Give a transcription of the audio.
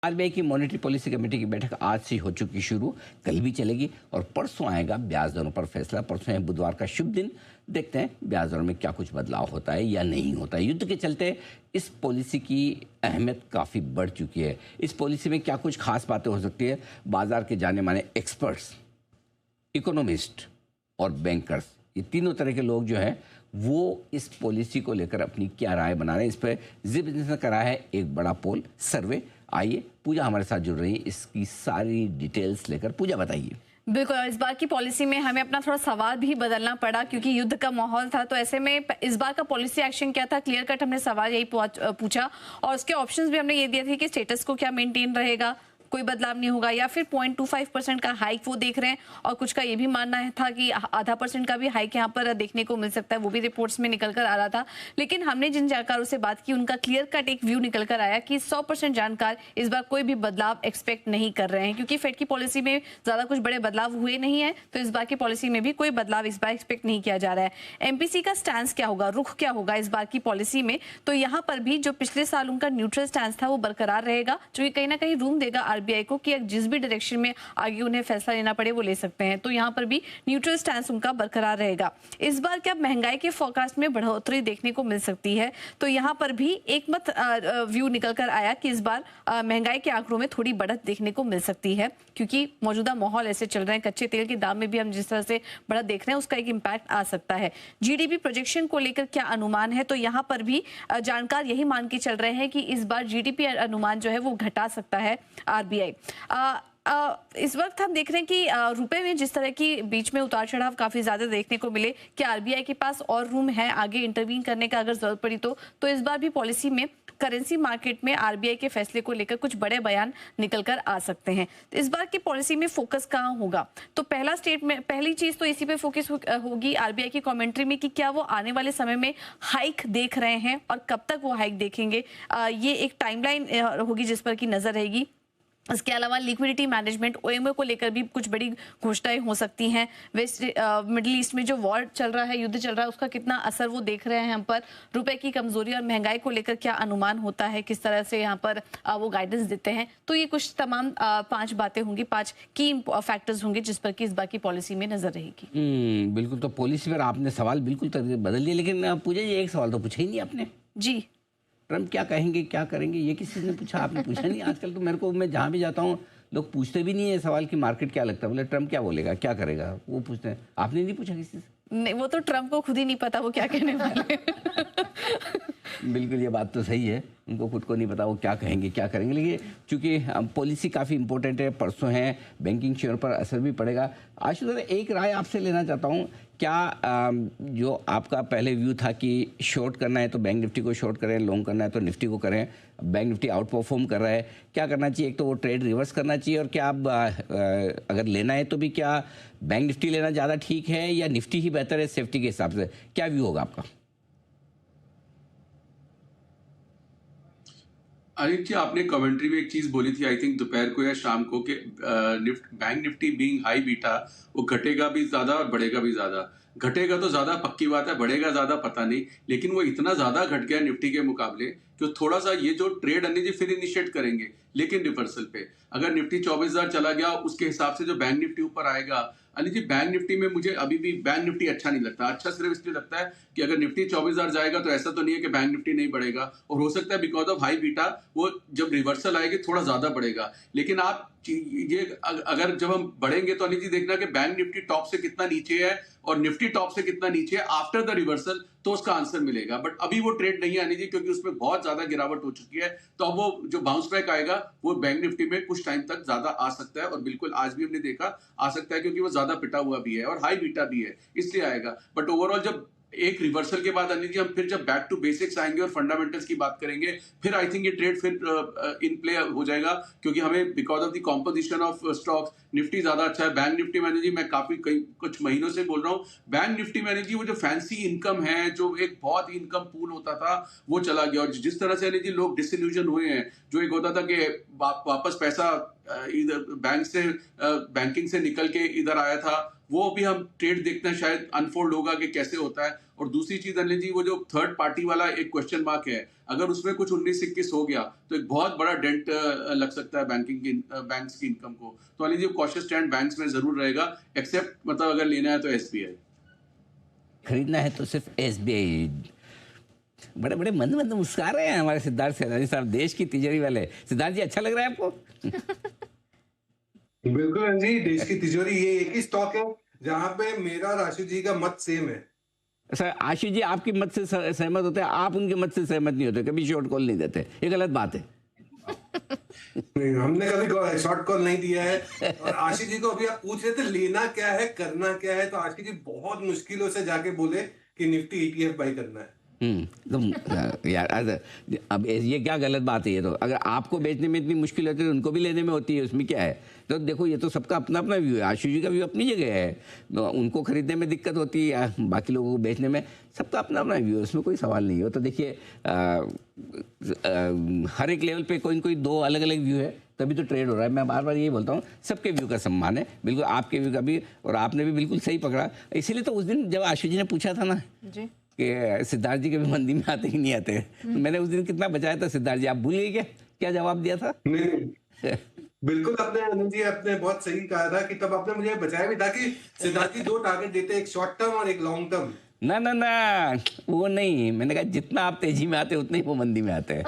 RBI की monetary policy committee की बैठक आज से हो चुकी शुरू, कल भी चलेगी और परसों आएगा ब्याज दरों पर फैसला। परसों है बुधवार का शुभ दिन। देखते हैं ब्याज दरों में क्या कुछ बदलाव होता है या नहीं होता है। युद्ध के चलते इस पॉलिसी की अहमियत काफ़ी बढ़ चुकी है। इस पॉलिसी में क्या कुछ खास बातें हो सकती है, बाजार के जाने माने एक्सपर्ट्स, इकोनॉमिस्ट और बैंकर्स, ये तीनों तरह के लोग जो हैं वो इस पॉलिसी को लेकर अपनी क्या राय बना रहे हैं। इस पर जी बिजनेस ने करा है एक बड़ा पोल सर्वे। आइए पूजा हमारे साथ जुड़ रही है, इसकी सारी डिटेल्स लेकर। पूजा बताइए। बिल्कुल, इस बार की पॉलिसी में हमें अपना थोड़ा सवाल भी बदलना पड़ा क्योंकि युद्ध का माहौल था। तो ऐसे में इस बार का पॉलिसी एक्शन क्या था, क्लियर कट हमने सवाल यही पूछा और उसके ऑप्शंस भी हमने ये दिए थे कि स्टेटस को क्या मेंटेन रहेगा, कोई बदलाव नहीं होगा, या फिर 0.25% का हाइक वो देख रहे हैं। और कुछ का ये भी मानना है था कि आधा % का भी हाइक यहाँ पर देखने को मिल सकता है, वो भी रिपोर्ट्स में निकल कर आ रहा था। लेकिन हमने जिन जानकारों से बात की उनका क्लियर कट एक व्यू निकल कर आया कि 100% जानकार इस बार कोई भी बदलाव एक्सपेक्ट नहीं कर रहे हैं, क्योंकि फेड की पॉलिसी में ज्यादा कुछ बड़े बदलाव हुए नहीं है। तो इस बार की पॉलिसी में भी कोई बदलाव इस बार एक्सपेक्ट नहीं किया जा रहा है। एमपीसी का स्टैंड क्या होगा, रुख क्या होगा इस बार की पॉलिसी में, तो यहाँ पर भी जो पिछले साल उनका न्यूट्रल स्टैंड था वो बरकरार रहेगा, जो कि कहीं ना कहीं रूम देगा आरबीआई को कि जिस भी डायरेक्शन में आगे उन्हें फैसला लेना पड़े वो ले सकते हैं। तो यहाँ पर भी न्यूट्रल स्टैंड उनका बरकरार रहेगा। इस बार क्या महंगाई के फोरकास्ट में बढ़ोतरी देखने को मिल सकती है, तो यहाँ पर भी एक मत व्यू निकल कर आया कि इस बार महंगाई के आंकड़ों में थोड़ी बढ़त देखने को मिल सकती है, क्योंकि मौजूदा माहौल ऐसे चल रहे हैं। कच्चे तेल के दाम में भी हम जिस तरह से बढ़त देख रहे हैं उसका एक इम्पैक्ट आ सकता है। जीडीपी प्रोजेक्शन को लेकर क्या अनुमान है, तो यहाँ पर भी जानकार यही मान के चल रहे हैं कि इस बार जीडीपी अनुमान जो है वो घटा सकता है आरबीआई। इस वक्त हम देख रहे हैं कि रुपए में जिस तरह की बीच में उतार चढ़ाव काफी ज्यादा देखने को मिले, कि आरबीआई के पास और रूम है आगे इंटरवीन करने का अगर जरूरत पड़ी तो इस बार भी पॉलिसी में करेंसी मार्केट में आरबीआई के फैसले को लेकर कुछ बड़े बयान निकल कर आ सकते हैं। तो इस बार की पॉलिसी में फोकस कहाँ होगा, तो पहली चीज तो इसी पे फोकस होगी आरबीआई की कमेंट्री में कि क्या वो आने वाले समय में हाइक देख रहे हैं और कब तक वो हाइक देखेंगे। ये एक टाइमलाइन होगी जिस पर की नजर रहेगी। इसके अलावा लिक्विडिटी मैनेजमेंट ओएमओ को लेकर भी कुछ बड़ी घोषणाएं हो सकती हैं। मिडिल ईस्ट में जो वॉर चल रहा है, युद्ध चल रहा है, उसका कितना असर वो देख रहे हैं हम पर। रुपए की कमजोरी और महंगाई को लेकर क्या अनुमान होता है, किस तरह से यहाँ पर वो गाइडेंस देते हैं। तो ये कुछ तमाम 5 बातें होंगी, 5 की फैक्टर्स होंगे जिस पर कि इस बार की पॉलिसी में नजर रहेगी। बिल्कुल, तो पॉलिसी पर आपने सवाल बिल्कुल बदल दिया, लेकिन पूजा जी एक सवाल तो पूछा ही नहीं आपने। जी, ट्रम्प क्या कहेंगे, क्या करेंगे, ये किसी ने पूछा? आपने पूछा नहीं। आजकल तो मेरे को, मैं जहाँ भी जाता हूँ लोग पूछते भी नहीं है सवाल कि मार्केट क्या लगता है, बोले ट्रम्प क्या बोलेगा, क्या करेगा, वो पूछते हैं। आपने नहीं पूछा किसी से? नहीं, वो तो ट्रम्प को खुद ही नहीं पता वो क्या कहने वाले। बिल्कुल, ये बात तो सही है, उनको खुद को नहीं पता वो क्या कहेंगे, क्या करेंगे। लेकिन चूंकि पॉलिसी काफ़ी इंपॉर्टेंट है, परसों है, बैंकिंग शेयर पर असर भी पड़ेगा। आशुतोष, एक राय आपसे लेना चाहता हूँ। क्या जो आपका पहले व्यू था कि शॉर्ट करना है तो बैंक निफ्टी को शॉर्ट करें, लॉन्ग करना है तो निफ्टी को करें, बैंक निफ्टी आउट परफॉर्म कर रहा है, क्या करना चाहिए? एक तो वो ट्रेड रिवर्स करना चाहिए, और क्या आप अगर लेना है तो भी क्या बैंक निफ्टी लेना ज़्यादा ठीक है या निफ्टी ही बेहतर है सेफ्टी के हिसाब से? क्या व्यू होगा आपका? अनिल जी, आपने कमेंट्री में एक चीज बोली थी, आई थिंक दोपहर को या शाम को, कि bank Nifty being high beta, वो घटेगा भी ज्यादा और बढ़ेगा भी ज्यादा। घटेगा तो ज्यादा पक्की बात है, बढ़ेगा ज्यादा पता नहीं, लेकिन वो इतना ज्यादा घट गया निफ्टी के मुकाबले कि थोड़ा सा ये जो ट्रेड अनिल जी फिर इनिशिएट करेंगे, लेकिन रिवर्सल पे। अगर निफ्टी 24,000 चला गया, उसके हिसाब से जो बैंक निफ्टी ऊपर आएगा, अनिल जी बैंक निफ्टी में मुझे अभी भी बैंक निफ्टी अच्छा नहीं लगता। अच्छा सिर्फ इसलिए लगता है कि अगर निफ्टी 24,000 जाएगा तो ऐसा तो नहीं है कि बैंक निफ्टी नहीं बढ़ेगा, और हो सकता है बिकॉज ऑफ हाई बीटा वो जब रिवर्सल आएगी थोड़ा ज्यादा बढ़ेगा। लेकिन आप ये अगर जब हम बढ़ेंगे तो अनिल जी देखना कि बैंक निफ्टी टॉप से कितना नीचे है और निफ्टी टॉप से कितना नीचे है आफ्टर द रिवर्सल, तो उसका आंसर मिलेगा। बट अभी वो ट्रेड नहीं है अनिल जी, क्योंकि उसमें बहुत ज्यादा गिरावट हो चुकी है। तो अब वो जो बाउंस बैक आएगा वो बैंक निफ्टी में कुछ टाइम तक ज्यादा आ सकता है, और बिल्कुल आज भी हमने देखा आ सकता है, क्योंकि वो ज्यादा पिटा हुआ भी है और हाई बीटा भी है, इसलिए आएगा। बट ओवरऑल जब एक रिवर्सल के बाद अनिल जी हम फिर जब बैक टू बेसिक्स आएंगे और फंडामेंटल्स की बात करेंगे, फिर आई थिंक ये ट्रेड फिर इन प्ले हो जाएगा, क्योंकि हमें because of the composition of stocks Nifty ज्यादा अच्छा है। बैंक निफ्टी में जी मैं काफी कुछ महीनों से बोल रहा हूँ, बैंक निफ्टी में जी वो जो फैंसी इनकम है, जो एक बहुत ही इनकम पूल होता था, वो चला गया। और जिस तरह से जी लोग डिसइल्यूजन हुए हैं, जो एक होता था कि वापस पैसा इधर बैंकिंग से निकल के इधर आया था, वो भी हम ट्रेड देखना शायद अनफोल्ड होगा कि कैसे होता है। और दूसरी चीज अनिल जी, वो जो थर्ड पार्टी वाला एक क्वेश्चन मार्क है, अगर उसमें कुछ 19-21 हो गया तो एक बहुत बड़ा डेंट लग सकता है बैंक्स की इनकम को। तो Anil ji, cautious stand banks में जरूर रहेगा, एक्सेप्ट मतलब अगर लेना है तो एसबीआई। खरीदना है तो सिर्फ एसबीआई। बड़े बड़े मंद मंद मुस्कुरा रहे हैं हमारे सिद्धार्थ सेनानी साहब, देश की तिजोरी वाले। सिद्धार्थ जी, अच्छा लग रहा है आपको? बिल्कुल जी, देश की तिजोरी ये एक ही स्टॉक है जहां पे मेरा और आशु जी का मत सेम है। सर, आशीष जी आपकी मत से सहमत होते हैं, आप उनके मत से सहमत नहीं होते, कभी शॉर्ट कॉल नहीं देते, ये गलत बात है। नहीं, हमने कभी शॉर्ट कॉल नहीं दिया है। और आशीष जी को अभी आप पूछ रहे थे लेना क्या है, करना क्या है, तो आशीष जी बहुत मुश्किलों से जाके बोले कि निफ्टी ETF बाई करना है। तो यार अब ये क्या गलत बात है? ये तो अगर आपको बेचने में इतनी मुश्किल होती है तो उनको भी लेने में होती है, उसमें क्या है? तो देखो, ये तो सबका अपना अपना व्यू है। आशु जी का व्यू अपनी जगह है, तो उनको खरीदने में दिक्कत होती है, बाकी लोगों को बेचने में। सबका अपना अपना व्यू है, उसमें कोई सवाल नहीं है। तो देखिए, हर एक लेवल पे कोई न कोई दो अलग अलग व्यू है, तभी तो ट्रेड हो रहा है। मैं बार बार यही बोलता हूँ, सबके व्यू का सम्मान है, बिल्कुल आपके व्यू का भी, और आपने भी बिल्कुल सही पकड़ा। इसीलिए तो उस दिन जब आशु जी ने पूछा था ना जी कि सिद्धार्थ जी के भी मंदी में आते ही नहीं आते, तो मैंने उस दिन कितना बचाया था सिद्धार्थ जी, आप भूल गए क्या? क्या जवाब दिया था? नहीं, बिल्कुल आपने आनंद जी आपने बहुत सही कहा था कि तब आपने मुझे बचाया भी था कि सिद्धार्थ जी 2 टारगेट देते, एक शॉर्ट टर्म और एक लॉन्ग टर्म। ना ना ना, वो नहीं, मैंने कहा जितना आप तेजी में आते उतने ही वो मंदी में आते हैं।